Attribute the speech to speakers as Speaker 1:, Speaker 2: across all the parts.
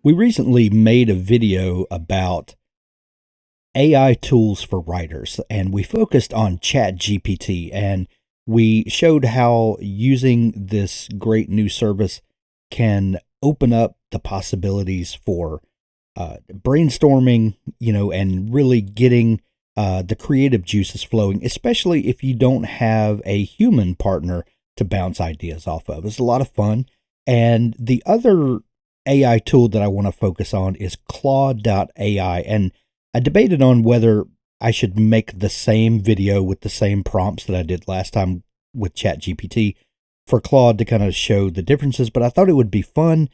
Speaker 1: We recently made a video about AI tools for writers, and we focused on ChatGPT, and we showed how using this great new service can open up the possibilities for brainstorming, and really getting the creative juices flowing, especially if you don't have a human partner to bounce ideas off of. It's a lot of fun. And the other AI tool that I want to focus on is Claude.AI. And I debated on whether I should make the same video with the same prompts that I did last time with ChatGPT for Claude to kind of show the differences, but I thought it would be fun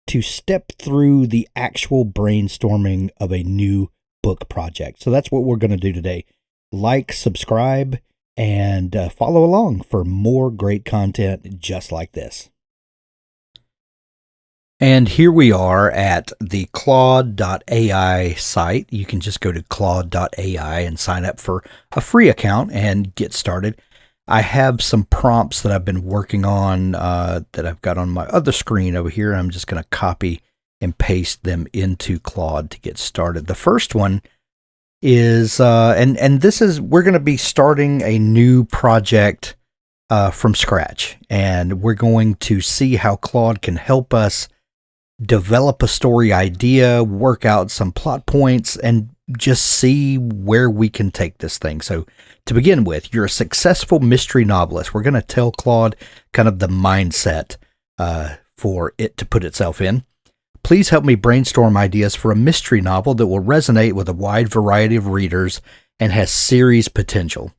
Speaker 1: to step through the actual brainstorming of a new book project. So that's what we're going to do today. Like, subscribe, and follow along for more great content just like this. And here we are at the Claude.AI site. You can just go to Claude.AI and sign up for a free account and get started. I have some prompts that I've been working on that I've got on my other screen over here. I'm just going to copy and paste them into Claude to get started. The first one is, and this is, we're going to be starting a new project from scratch. And we're going to see how Claude can help us develop a story idea, work out some plot points, and just see where we can take this thing. So to begin with, you're a successful mystery novelist. We're going to tell Claude kind of the mindset for it to put itself in. Please help me brainstorm ideas for a mystery novel that will resonate with a wide variety of readers and has series potential.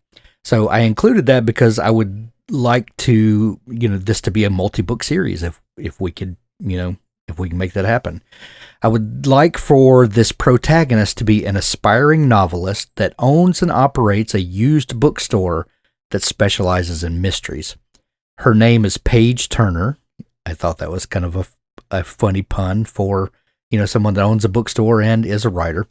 Speaker 1: So I included that because I would like to, this to be a multi-book series if we could, if we can make that happen. I would like for this protagonist to be an aspiring novelist that owns and operates a used bookstore that specializes in mysteries. Her name is Paige Turner. I thought that was kind of a funny pun for, someone that owns a bookstore and is a writer.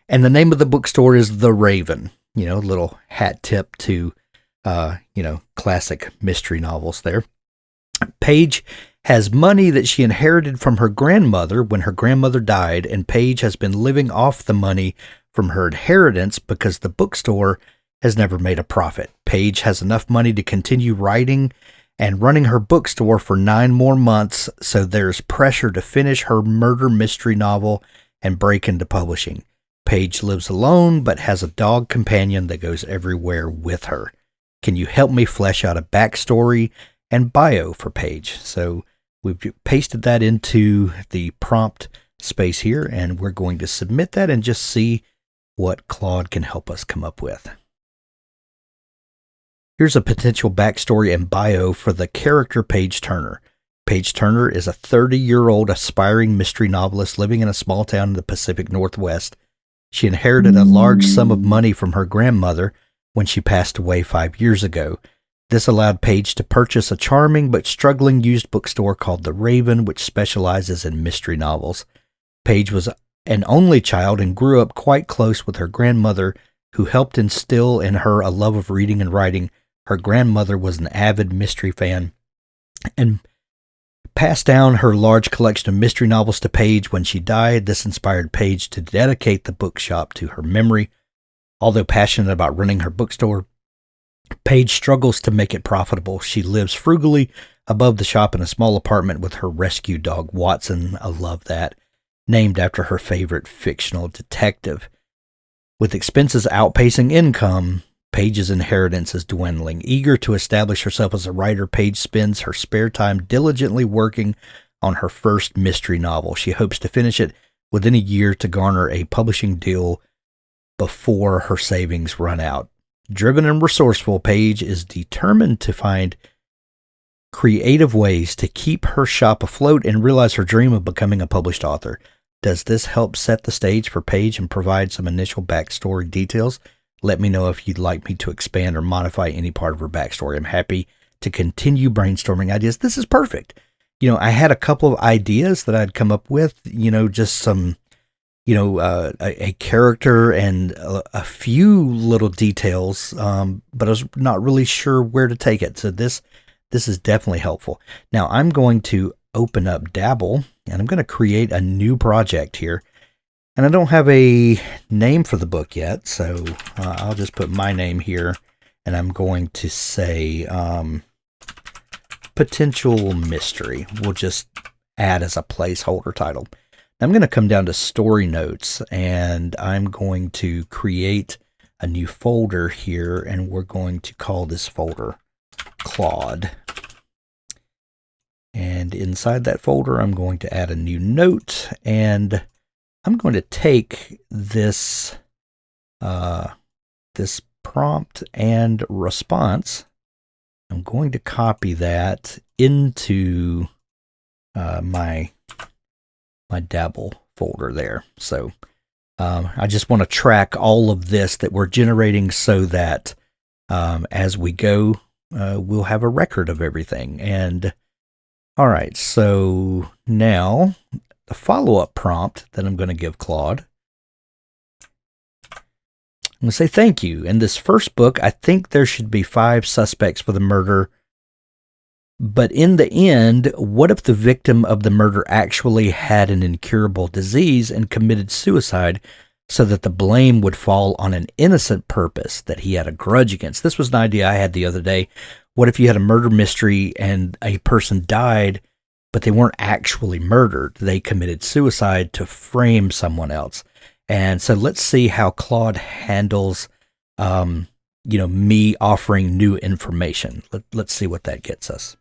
Speaker 1: And the name of the bookstore is The Raven, little hat tip to, classic mystery novels there. Paige has money that she inherited from her grandmother when her grandmother died, and Paige has been living off the money from her inheritance because the bookstore has never made a profit. Paige has enough money to continue writing and running her bookstore for 9 more months, so there's pressure to finish her murder mystery novel and break into publishing. Paige lives alone but has a dog companion that goes everywhere with her. Can you help me flesh out a backstory and bio for Paige? So we've pasted that into the prompt space here, and we're going to submit that and just see what Claude can help us come up with. Here's a potential backstory and bio for the character Paige Turner. Paige Turner is a 30-year-old aspiring mystery novelist living in a small town in the Pacific Northwest. She inherited a large sum of money from her grandmother when she passed away 5 years ago. This allowed Paige to purchase a charming but struggling used bookstore called The Raven, which specializes in mystery novels. Paige was an only child and grew up quite close with her grandmother, who helped instill in her a love of reading and writing. Her grandmother was an avid mystery fan and passed down her large collection of mystery novels to Paige when she died. This inspired Paige to dedicate the bookshop to her memory. Although passionate about running her bookstore, Paige struggles to make it profitable. She lives frugally above the shop in a small apartment with her rescue dog, Watson. I love that. Named after her favorite fictional detective. With expenses outpacing income, Paige's inheritance is dwindling. Eager to establish herself as a writer, Paige spends her spare time diligently working on her first mystery novel. She hopes to finish it within a year to garner a publishing deal before her savings run out. Driven and resourceful, Paige is determined to find creative ways to keep her shop afloat and realize her dream of becoming a published author. Does this help set the stage for Paige and provide some initial backstory details? Let me know if you'd like me to expand or modify any part of her backstory. I'm happy to continue brainstorming ideas. This is perfect. I had a couple of ideas that I'd come up with, just some a character and a few little details, but I was not really sure where to take it. So this is definitely helpful. Now I'm going to open up Dabble, and I'm going to create a new project here. And I don't have a name for the book yet, so I'll just put my name here, and I'm going to say Potential Mystery. We'll just add as a placeholder title. I'm going to come down to Story Notes, and I'm going to create a new folder here, and we're going to call this folder Claude. And inside that folder, I'm going to add a new note, and I'm going to take this this prompt and response. I'm going to copy that into my Dabble folder there. So I just want to track all of this that we're generating so that as we go, we'll have a record of everything. And all right, so now the follow-up prompt that I'm going to give Claude. I'm going to say, thank you. In this first book, I think there should be 5 suspects for the murder. But in the end, what if the victim of the murder actually had an incurable disease and committed suicide so that the blame would fall on an innocent purpose that he had a grudge against? This was an idea I had the other day. What if you had a murder mystery and a person died, but they weren't actually murdered? They committed suicide to frame someone else. And so let's see how Claude handles, me offering new information. Let's see what that gets us.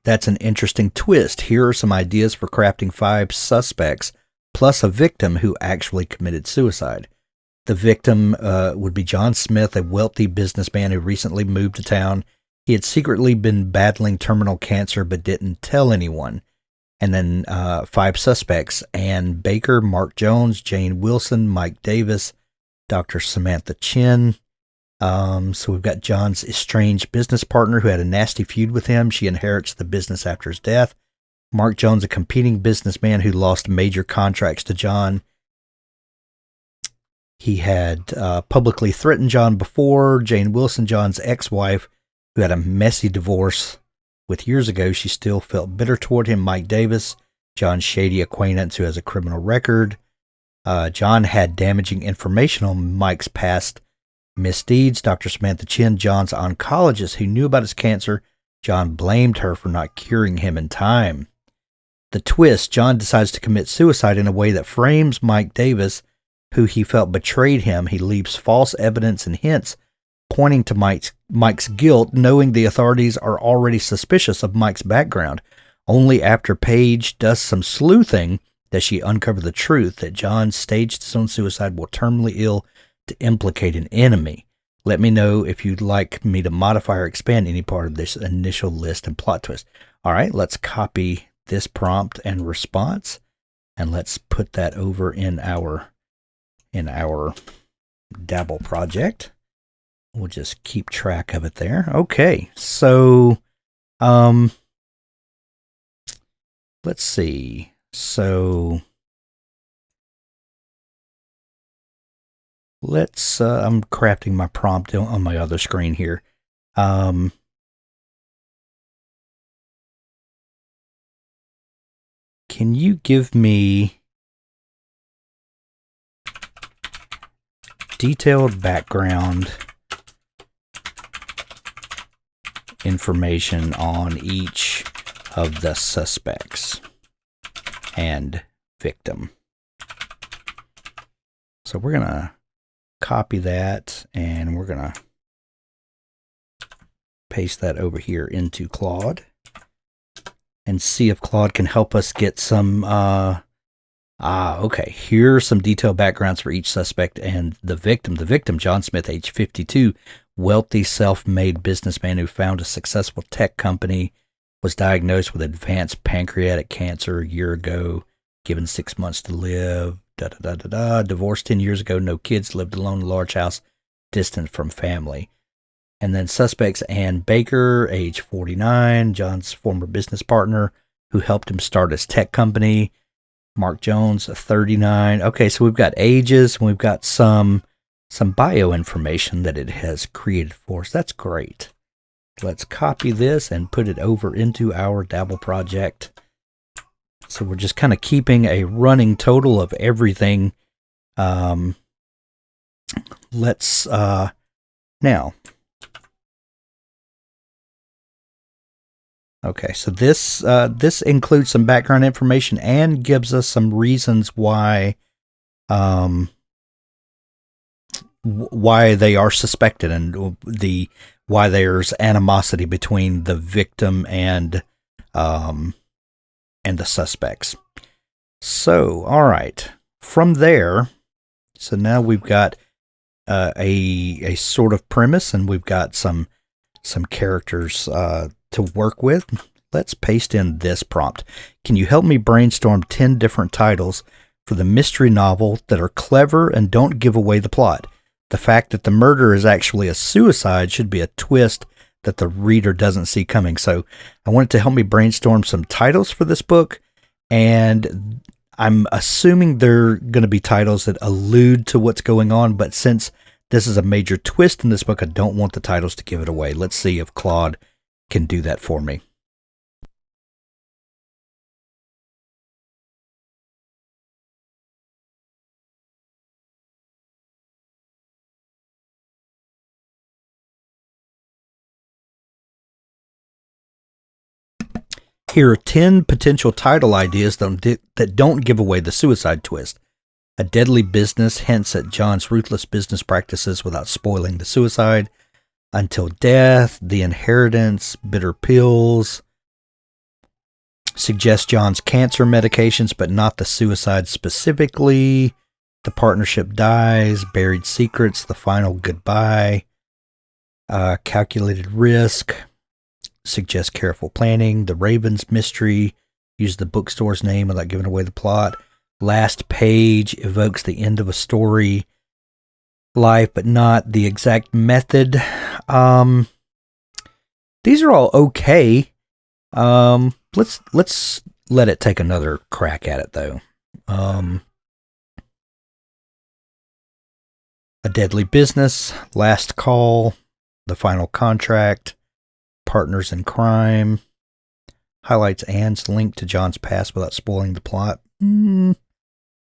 Speaker 1: That's an interesting twist. Here are some ideas for crafting 5 suspects plus a victim who actually committed suicide. The victim would be John Smith, a wealthy businessman who recently moved to town. He had secretly been battling terminal cancer but didn't tell anyone. And then 5 suspects: Ann Baker, Mark Jones, Jane Wilson, Mike Davis, Dr. Samantha Chin. So we've got John's estranged business partner who had a nasty feud with him. She inherits the business after his death. Mark Jones, a competing businessman who lost major contracts to John. He had publicly threatened John before. Jane Wilson, John's ex-wife, who had a messy divorce with years ago. She still felt bitter toward him. Mike Davis, John's shady acquaintance who has a criminal record. John had damaging information on Mike's past misdeeds. Dr. Samantha Chin, John's oncologist who knew about his cancer. John blamed her for not curing him in time. The twist: John decides to commit suicide in a way that frames Mike Davis, who he felt betrayed him. He leaves false evidence and hints pointing to Mike's guilt, knowing the authorities are already suspicious of Mike's background. Only after Paige does some sleuthing does she uncover the truth that John staged his own suicide while terminally ill to implicate an enemy. Let me know if you'd like me to modify or expand any part of this initial list and plot twist. All right, let's copy this prompt and response, and let's put that over in our Dabble project. We'll just keep track of it there. Okay, so let's see. So let's I'm crafting my prompt on my other screen here. Can you give me detailed background information on each of the suspects and victim? So we're going to copy that, and we're going to paste that over here into Claude and see if Claude can help us get some okay. Here are some detailed backgrounds for each suspect and the victim. The victim, John Smith, age 52, wealthy, self-made businessman who found a successful tech company, was diagnosed with advanced pancreatic cancer a year ago, given 6 months to live, divorced 10 years ago, no kids, lived alone in a large house, distant from family. And then suspects: Ann Baker, age 49, John's former business partner who helped him start his tech company. Mark Jones, 39. Okay, so we've got ages and we've got some bio information that it has created for us. That's great. Let's copy this and put it over into our Dabble project. So we're just kind of keeping a running total of everything. Let's now. Okay, so this includes some background information and gives us some reasons why they are suspected and why there's animosity between the victim and the suspects. So, all right, from there, so now we've got a sort of premise, and we've got some characters to work with. Let's paste in this prompt. Can you help me brainstorm 10 different titles for the mystery novel that are clever and don't give away the plot? The fact that the murder is actually a suicide should be a twist that the reader doesn't see coming. So I wanted to help me brainstorm some titles for this book, and I'm assuming they're going to be titles that allude to what's going on, but since this is a major twist in this book, I don't want the titles to give it away. Let's see if Claude can do that for me. Here are 10 potential title ideas that don't give away the suicide twist. A deadly business hints at John's ruthless business practices without spoiling the suicide. Until death, the inheritance, bitter pills. Suggest John's cancer medications, but not the suicide specifically. The partnership dies. Buried secrets. The final goodbye. Calculated risk. Suggest careful planning. The Raven's mystery. Use the bookstore's name without giving away the plot. Last page evokes the end of a story. Life, but not the exact method. These are all okay. Let's let it take another crack at it though. A deadly business, last call, the final contract, partners in crime, highlights Anne's link to John's past without spoiling the plot.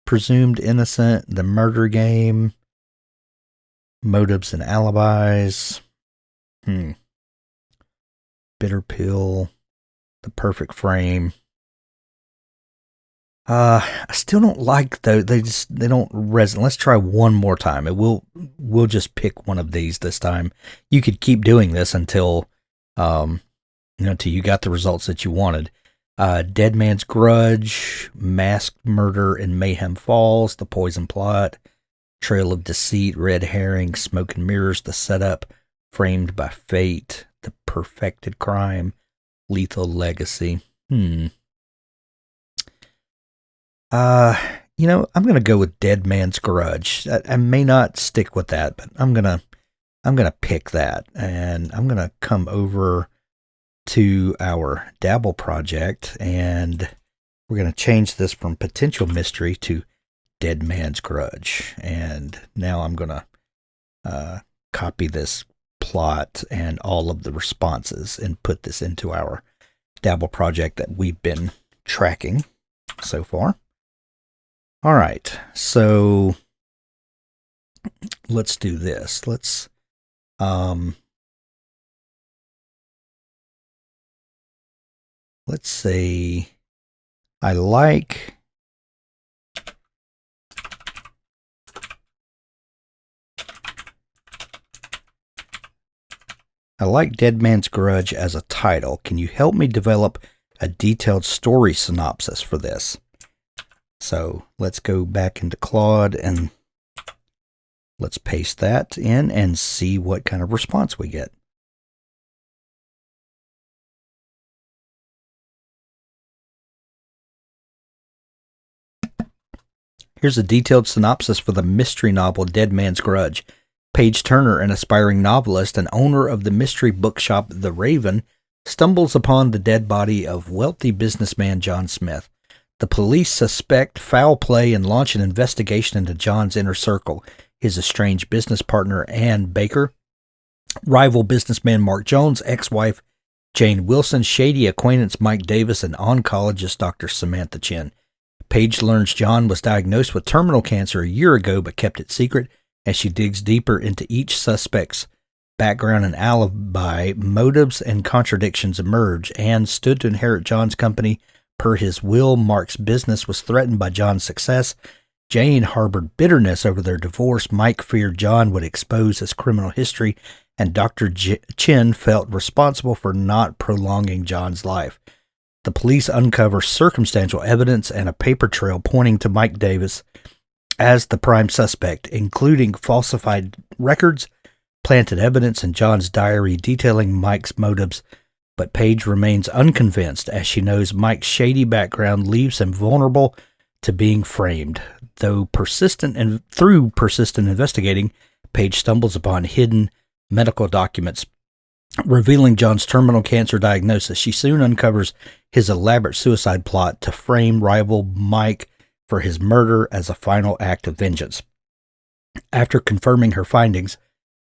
Speaker 1: Presumed innocent, the murder game, motives and alibis. Bitter pill, the perfect frame. I still don't like though. They don't resonate. Let's try one more time. We'll just pick one of these this time. You could keep doing this until until you got the results that you wanted. Dead Man's Grudge, Masked Murder in Mayhem Falls, The Poison Plot, Trail of Deceit, Red Herring, Smoke and Mirrors, The Setup, Framed by Fate, The Perfected Crime, Lethal Legacy. I'm gonna go with Dead Man's Grudge. I may not stick with that, but I'm gonna pick that, and I'm gonna come over to our Dabble project, and we're gonna change this from potential mystery to Dead Man's Grudge. And now I'm gonna copy this plot and all of the responses and put this into our Dabble project that we've been tracking so far. All right, so let's do this. Let's say I like Dead Man's Grudge as a title. Can you help me develop a detailed story synopsis for this? So let's go back into Claude and let's paste that in and see what kind of response we get. Here's a detailed synopsis for the mystery novel Dead Man's Grudge. Page Turner, an aspiring novelist and owner of the mystery bookshop The Raven, stumbles upon the dead body of wealthy businessman John Smith. The police suspect foul play and launch an investigation into John's inner circle, his estranged business partner, Ann Baker, rival businessman Mark Jones, ex-wife Jane Wilson, shady acquaintance Mike Davis, and oncologist Dr. Samantha Chin. Paige learns John was diagnosed with terminal cancer a year ago but kept it secret. As she digs deeper into each suspect's background and alibi, motives and contradictions emerge. Anne stood to inherit John's company per his will. Mark's business was threatened by John's success. Jane harbored bitterness over their divorce. Mike feared John would expose his criminal history, and Dr. Chin felt responsible for not prolonging John's life. The police uncover circumstantial evidence and a paper trail pointing to Mike Davis as the prime suspect, including falsified records, planted evidence, and John's diary detailing Mike's motives. But Paige remains unconvinced, as she knows Mike's shady background leaves him vulnerable to being framed. Through persistent investigating, Paige stumbles upon hidden medical documents revealing John's terminal cancer diagnosis. She soon uncovers his elaborate suicide plot to frame rival Mike for his murder as a final act of vengeance. After confirming her findings,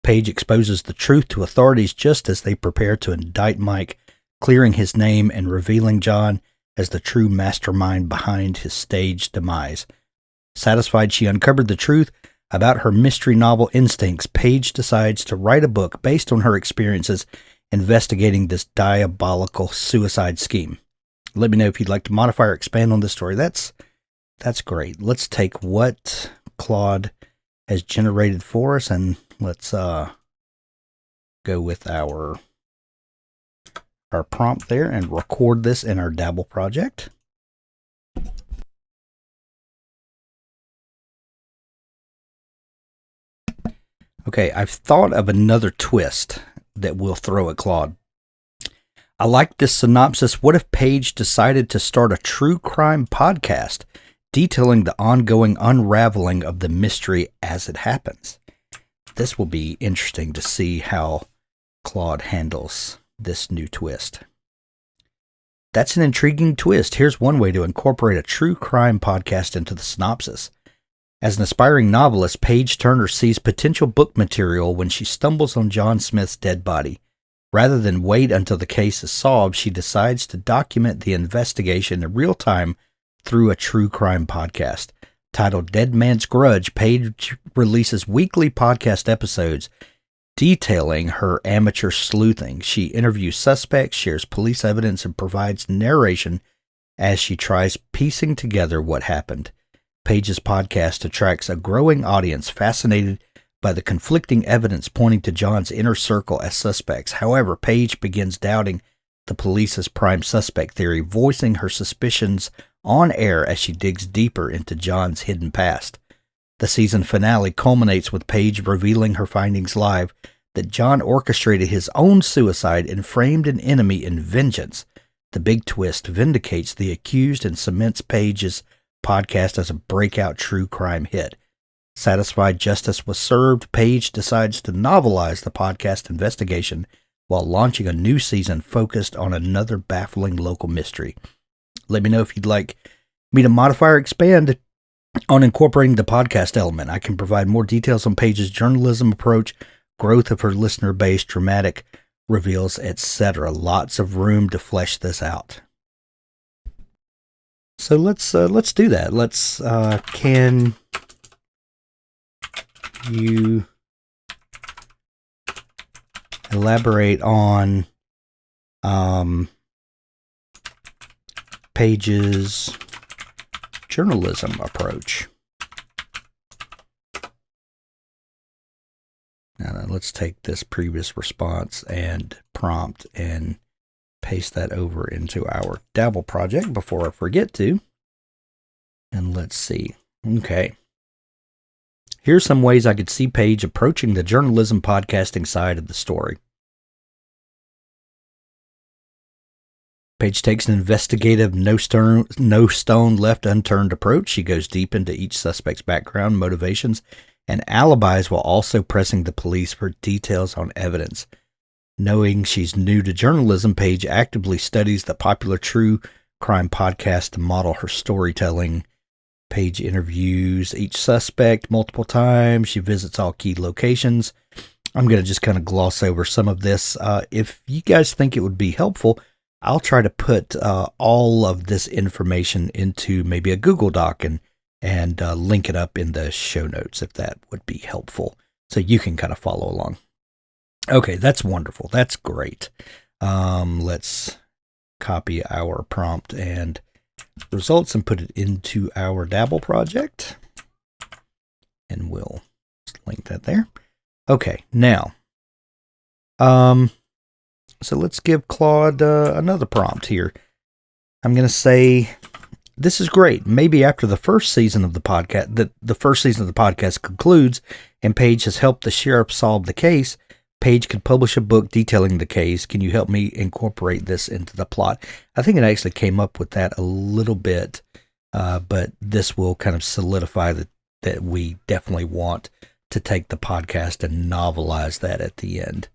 Speaker 1: Paige exposes the truth to authorities just as they prepare to indict Mike, clearing his name and revealing John as the true mastermind behind his staged demise. Satisfied she uncovered the truth about her mystery novel instincts, Paige decides to write a book based on her experiences investigating this diabolical suicide scheme. Let me know if you'd like to modify or expand on this story. That's great. Let's take what Claude has generated for us, and let's go with our prompt there and record this in our Dabble project. Okay, I've thought of another twist that we'll throw at Claude. I like this synopsis. What if Paige decided to start a true crime podcast detailing the ongoing unraveling of the mystery as it happens? This will be interesting to see how Claude handles this new twist. That's an intriguing twist. Here's one way to incorporate a true crime podcast into the synopsis. As an aspiring novelist, Paige Turner sees potential book material when she stumbles on John Smith's dead body. Rather than wait until the case is solved, she decides to document the investigation in real time through a true crime podcast. Titled Dead Man's Grudge, Paige releases weekly podcast episodes detailing her amateur sleuthing. She interviews suspects, shares police evidence, and provides narration as she tries piecing together what happened. Paige's podcast attracts a growing audience fascinated by the conflicting evidence pointing to John's inner circle as suspects. However, Paige begins doubting the police's prime suspect theory, voicing her suspicions on air as she digs deeper into John's hidden past. The season finale culminates with Paige revealing her findings live, that John orchestrated his own suicide and framed an enemy in vengeance. The big twist vindicates the accused and cements Paige's podcast as a breakout true crime hit. Satisfied justice was served, Paige decides to novelize the podcast investigation while launching a new season focused on another baffling local mystery. Let me know if you'd like me to modify or expand on incorporating the podcast element. I can provide more details on Paige's journalism approach, growth of her listener base, dramatic reveals, etc. Lots of room to flesh this out. So let's do that. Can you elaborate on Paige's journalism approach? Now let's take this previous response and prompt and paste that over into our Dabble project before I forget to. And let's see. Okay. Here's some ways I could see Paige approaching the journalism podcasting side of the story. Paige takes an investigative, no stone left unturned approach. She goes deep into each suspect's background, motivations, and alibis while also pressing the police for details on evidence. Knowing she's new to journalism, Paige actively studies the popular true crime podcast to model her storytelling. Page interviews each suspect multiple times. She visits all key locations. I'm going to just kind of gloss over some of this. If you guys think it would be helpful, I'll try to put all of this information into maybe a Google Doc and link it up in the show notes if that would be helpful, so you can kind of follow along. Okay, that's wonderful. That's great. Let's copy our prompt and results and put it into our Dabble project. And we'll just link that there. Okay, now, so let's give Claude another prompt here. I'm going to say, this is great. Maybe after the first season of the podcast, the first season of the podcast concludes and Paige has helped the sheriff solve the case, Paige could publish a book detailing the case. Can you help me incorporate this into the plot? I think it actually came up with that a little bit, but this will kind of solidify that we definitely want to take the podcast and novelize that at the end.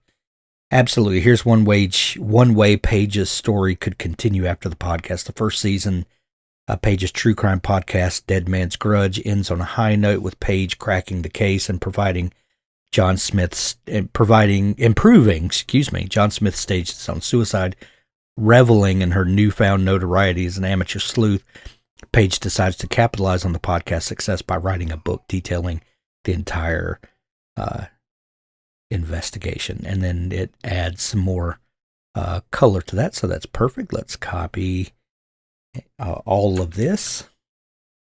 Speaker 1: Absolutely. Here's one way Paige's story could continue after the podcast. The first season, Paige's true crime podcast, Dead Man's Grudge, ends on a high note with Paige cracking the case and improving John Smith's stage his own suicide. Reveling in her newfound notoriety as an amateur sleuth, Paige decides to capitalize on the podcast's success by writing a book detailing the entire investigation. And then it adds some more color to that, so that's perfect. Let's copy all of this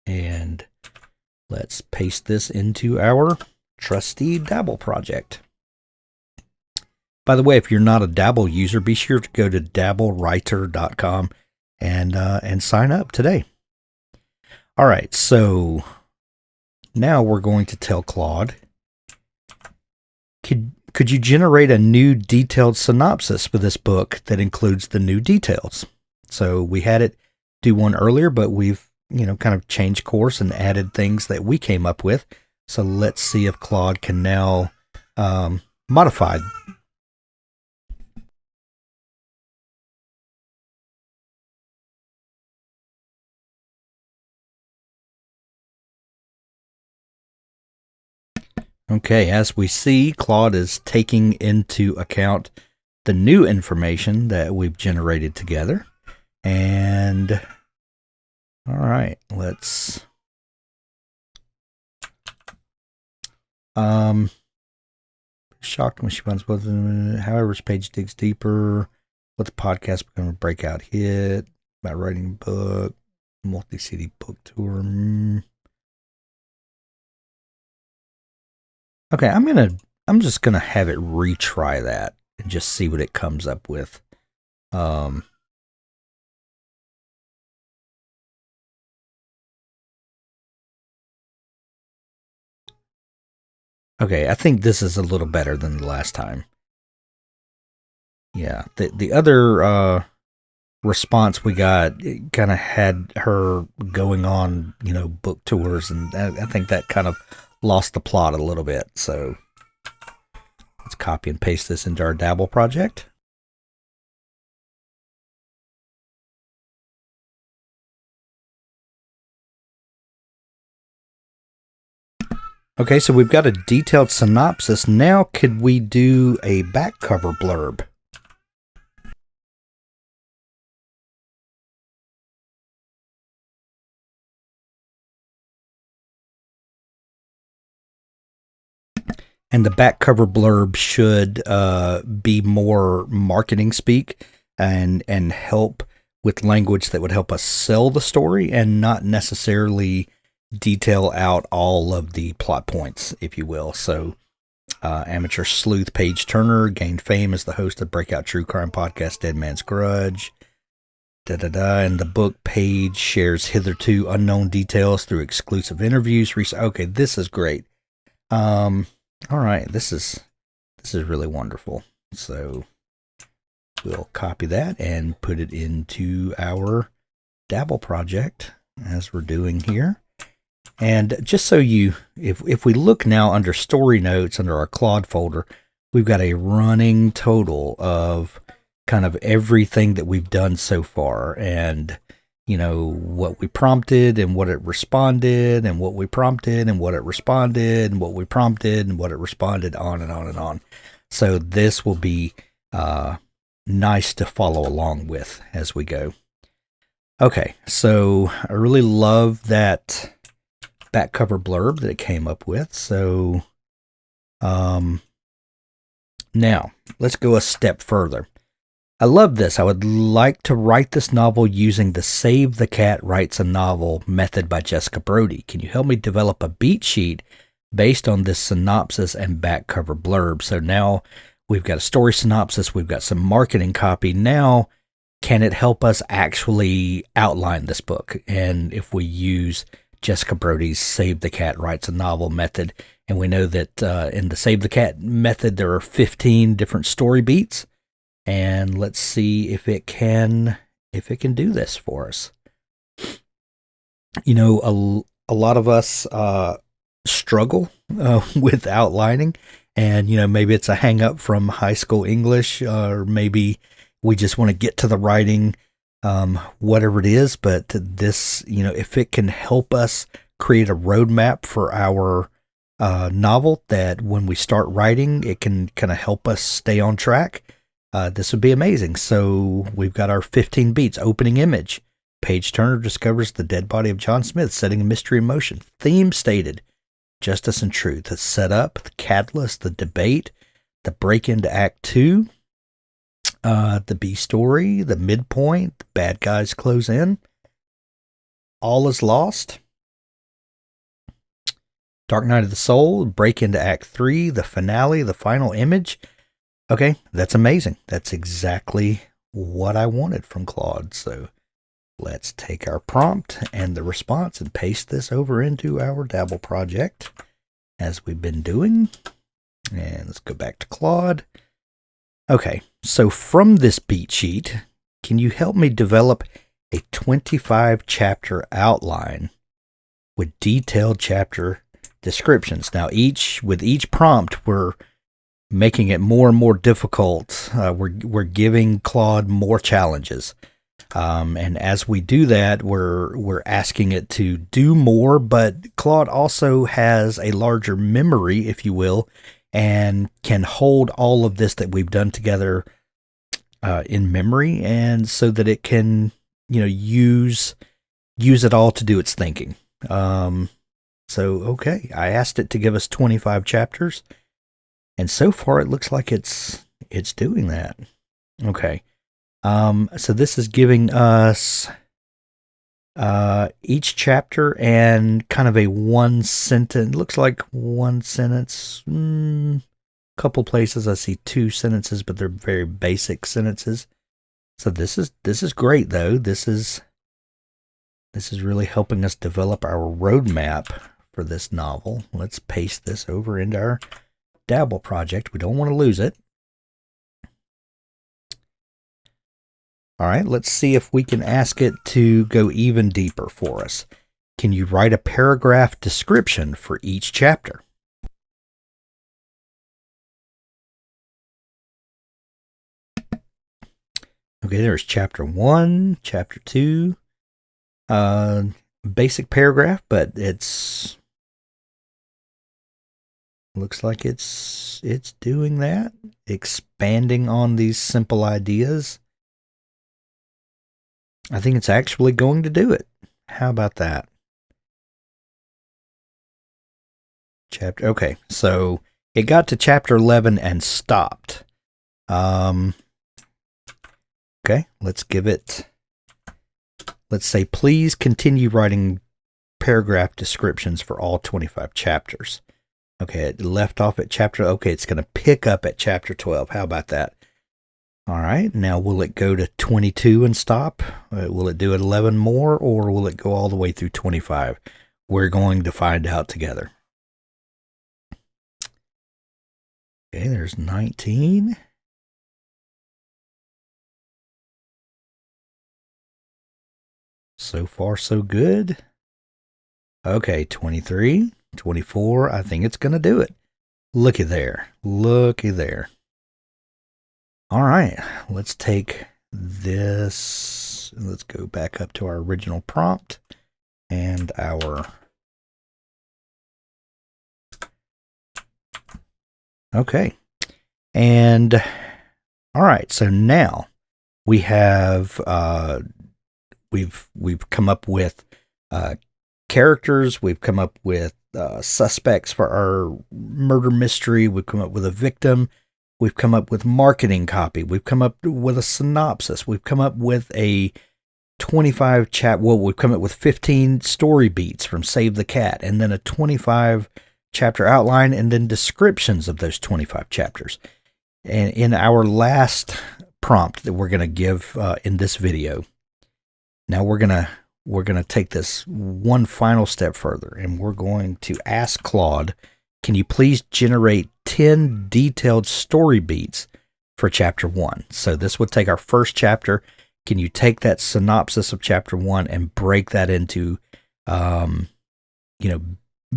Speaker 1: and let's paste this into our trusty Dabble project. By the way, if you're not a Dabble user, be sure to go to dabblewriter.com and sign up today. All right, so now we're going to tell Claude, could you generate a new detailed synopsis for this book that includes the new details? So we had it do one earlier, but we've kind of changed course and added things that we came up with. So let's see if Claude can now modify. Okay, as we see, Claude is taking into account the new information that we've generated together. And all right, let's shocked when she finds both. However, Paige digs deeper. What the podcast become a breakout hit about writing a book, multi-city book tour. Okay, I'm just gonna have it retry that and just see what it comes up with. Okay, I think this is a little better than the last time. Yeah, the other response we got kind of had her going on, book tours, and I think that kind of lost the plot a little bit. So let's copy and paste this into our Dabble project. Okay, so we've got a detailed synopsis. Now could we do a back cover blurb? And the back cover blurb should be more marketing speak and help with language that would help us sell the story and not necessarily detail out all of the plot points, if you will. So amateur sleuth Paige Turner gained fame as the host of breakout true crime podcast Dead Man's Grudge. And the book Paige shares hitherto unknown details through exclusive interviews. Okay, this is great. All right, this is really wonderful. So we'll copy that and put it into our Dabble project as we're doing here. And just so if we look now under story notes under our Claude folder, we've got a running total of kind of everything that we've done so far. And what we prompted and what it responded, and what we prompted and what it responded, and what we prompted and what it responded, on and on and on. So this will be nice to follow along with as we go. Okay, so I really love that back cover blurb that it came up with. So now let's go a step further. I love this. I would like to write this novel using the Save the Cat Writes a Novel method by Jessica Brody. Can you help me develop a beat sheet based on this synopsis and back cover blurb? So now we've got a story synopsis. We've got some marketing copy. Now, can it help us actually outline this book? And if we use Jessica Brody's Save the Cat Writes a Novel method, and we know that in the Save the Cat method, there are 15 different story beats. And let's see if it can do this for us. A lot of us struggle with outlining, and maybe it's a hang up from high school English, or maybe we just want to get to the writing, whatever it is. But this, if it can help us create a roadmap for our novel, that when we start writing, it can kind of help us stay on track. This would be amazing. So we've got our 15 beats. Opening image. Page turner discovers the dead body of John Smith, setting a mystery in motion. Theme stated. Justice and truth. The setup, the catalyst, the debate, the break into Act 2, the B story, the midpoint, the bad guys close in. All is lost. Dark Night of the Soul, break into Act 3, the finale, the final image. Okay, that's amazing. That's exactly what I wanted from Claude. So let's take our prompt and the response and paste this over into our Dabble project as we've been doing. And let's go back to Claude. Okay, so from this beat sheet, can you help me develop a 25 chapter outline with detailed chapter descriptions? Now, with each prompt, we're making it more and more difficult. We're giving Claude more challenges, and as we do that, we're asking it to do more. But Claude also has a larger memory, if you will, and can hold all of this that we've done together in memory, and so that it can use it all to do its thinking. So okay, I asked it to give us 25 chapters. And so far, it looks like it's doing that. Okay. So this is giving us each chapter and kind of a one sentence. Looks like one sentence. Couple places I see two sentences, but they're very basic sentences. So this is great, though. This is really helping us develop our roadmap for this novel. Let's paste this over into our Dabble project. We don't want to lose it. All right, let's see if we can ask it to go even deeper for us. Can you write a paragraph description for each chapter? Okay, there's chapter 1, chapter 2. Basic paragraph, but it's looks like it's doing that, expanding on these simple ideas. I think it's actually going to do it. How about that? Okay, so it got to chapter 11 and stopped. Okay, let's say, please continue writing paragraph descriptions for all 25 chapters. Okay, it left off at chapter. Okay, it's going to pick up at chapter 12. How about that? All right, now will it go to 22 and stop? Will it do 11 more, or will it go all the way through 25? We're going to find out together. Okay, there's 19. So far, so good. Okay, 23. 24, I think it's going to do it. Looky there. Looky there. All right, let's take this So let's go back up to our original prompt and our... Okay. And all right, so now we have we've come up with characters, we've come up with suspects for our murder mystery, we've come up with a victim, we've come up with marketing copy, we've come up with a synopsis, we've come up with a 25 we've come up with 15 story beats from Save the Cat, and then a 25 chapter outline, and then descriptions of those 25 chapters. And in our last prompt that we're going to give in this video, now we're going to take this one final step further, and we're going to ask Claude, can you please generate 10 detailed story beats for chapter 1? So this would take our first chapter. Can you take that synopsis of chapter 1 and break that into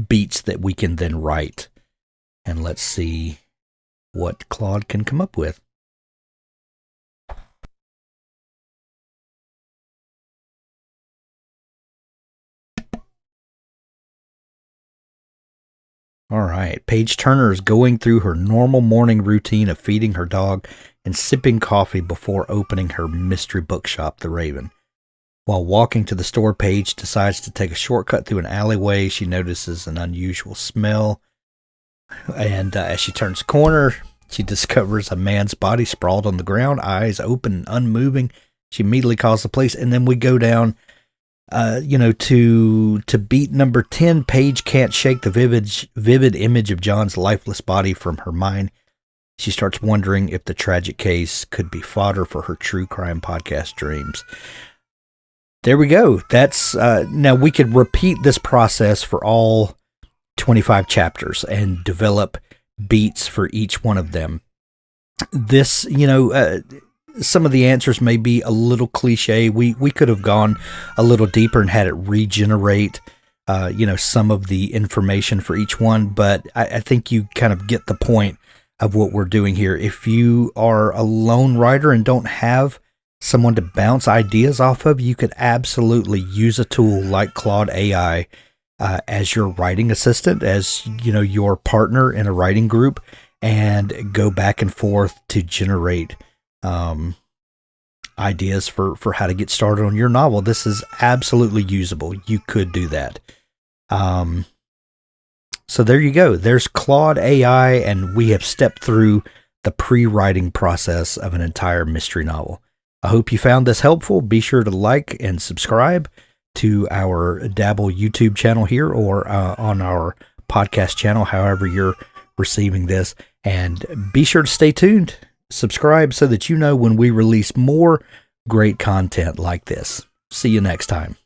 Speaker 1: beats that we can then write? And let's see what Claude can come up with. All right, Paige Turner is going through her normal morning routine of feeding her dog and sipping coffee before opening her mystery bookshop, The Raven. While walking to the store, Paige decides to take a shortcut through an alleyway. She notices an unusual smell, and as she turns a corner, she discovers a man's body sprawled on the ground, eyes open and unmoving. She immediately calls the police, and then we go down, to beat number 10. Paige can't shake the vivid image of John's lifeless body from her mind. She starts wondering if the tragic case could be fodder for her true crime podcast dreams. There we go. That's now we could repeat this process for all 25 chapters and develop beats for each one of them. This, some of the answers may be a little cliche. We could have gone a little deeper and had it regenerate, some of the information for each one. But I think you kind of get the point of what we're doing here. If you are a lone writer and don't have someone to bounce ideas off of, you could absolutely use a tool like Claude.AI as your writing assistant, as your partner in a writing group, and go back and forth to generate ideas for how to get started on your novel. This is absolutely usable. You could do that. So there you go. There's Claude.AI, and we have stepped through the pre-writing process of an entire mystery novel. I hope you found this helpful. Be sure to like and subscribe to our Dabble YouTube channel here, or on our podcast channel, however you're receiving this. And be sure to stay tuned. Subscribe so that you know when we release more great content like this. See you next time.